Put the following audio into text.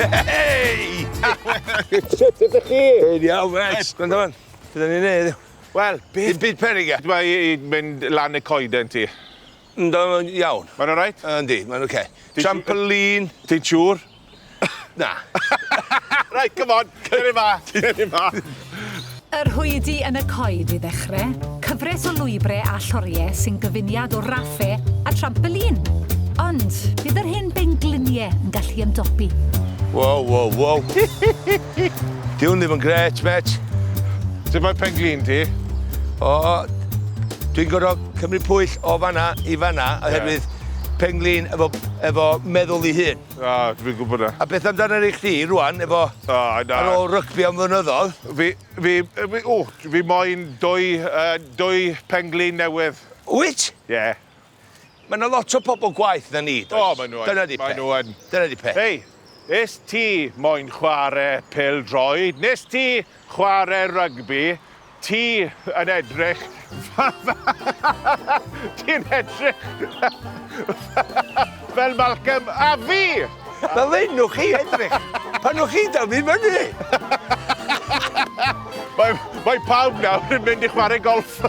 Hei! Sut ydych chi? Hei, iawn, Max. Gwranda fan. Bydda ni'n neud. Wel, Dim byd perig e. Mae'n mynd lan y coed yn ti. Ynddo, iawn. Mae'n alright? Yndi, mae'n oce. Trampolin. Ti'n siŵr? Na. Right, come on, cyrru ma. Yr hwydi yn y coed i ddechrau, cyfres o lwybrau a lloriau sy'n gyfuniad o raffe a trampolin. Ond, bydd yr hen bengliniau yn gallu ymdopi. Wow, wow, wow. Di hwn ddim yn gret, met. Sut mae penglin ti? O, dwi'n gorfod cymryd pwyll o fanna i fanna, oherwydd penglin efo meddwl i hun. O, dwi'n gwybod na. A beth amdano i chdi rwan, efo na. ar ôl rygbi am flynyddoedd? Fi moyn dwy penglin newydd. Wyt? Ie. Mae yna lot o pobl gwaith na ni, does? O, maen nhw yn. Dyna di peth. Maen nhw yn. Dyna di peth. Hei, nes ti moyn chwarae pêl-droed, nes ti chwarae rygbi, ti yn edrych... Ti'n edrych fel Malcolm a fi! Fel enw chi edrych. Pan nhw chi dal fi fyny. Mae pawb nawr yn mynd i chwarae golff.